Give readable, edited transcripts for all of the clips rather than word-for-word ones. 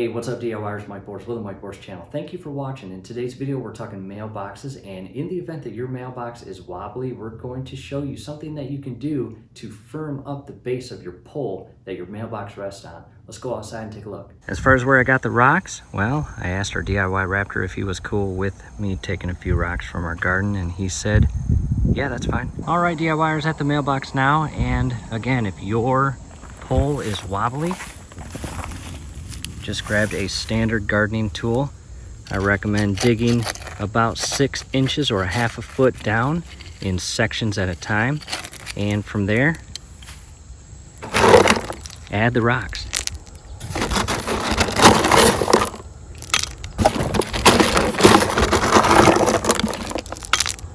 Hey, what's up DIYers, Mike Boris with the Mike Boris channel. Thank you for watching. In today's video, we're talking mailboxes, and in the event that your mailbox is wobbly, we're going to show you something that you can do to firm up the base of your pole that your mailbox rests on. Let's go outside and take a look. As far as where I got the rocks, well, I asked our DIY Raptor if he was cool with me taking a few rocks from our garden, and he said, yeah, that's fine. All right, DIYers, at the mailbox now, and again, if your pole is wobbly, just grabbed a standard gardening tool. I recommend digging about 6 inches or a half a foot down in sections at a time. And from there, add the rocks.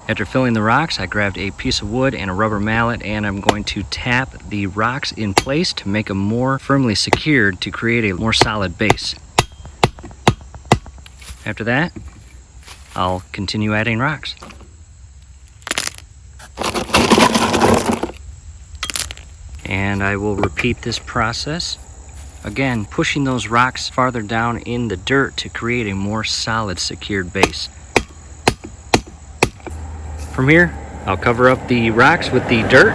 After filling the rocks, I grabbed a piece of wood and a rubber mallet, and I'm going to tap the rocks in place to make them more firmly secured to create a more solid base. After that, I'll continue adding rocks. And I will repeat this process. Again, pushing those rocks farther down in the dirt to create a more solid, secured base. From here, I'll cover up the rocks with the dirt,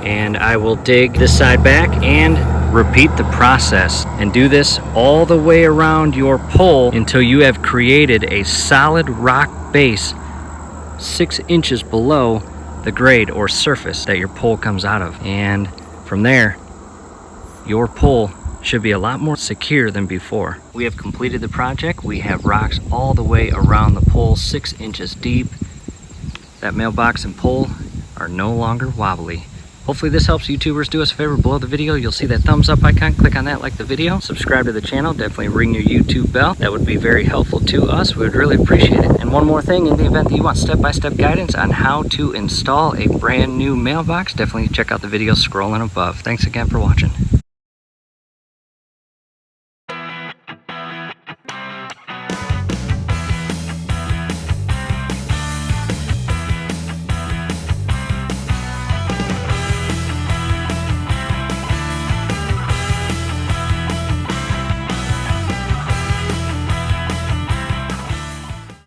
and I will dig this side back and repeat the process, and do this all the way around your pole until you have created a solid rock base 6 inches below the grade or surface that your pole comes out of. And from there, your pole should be a lot more secure than before. We have completed the project. We have rocks all the way around the pole, 6 inches deep. That mailbox and pole are no longer wobbly. Hopefully this helps YouTubers. Do us a favor, below the video you'll see that thumbs up icon. Click on that, like the video, subscribe to the channel, definitely ring your YouTube bell. That would be very helpful to us. We would really appreciate it. And one more thing, in the event that you want step-by-step guidance on how to install a brand new mailbox, definitely check out the video scrolling above. Thanks again for watching.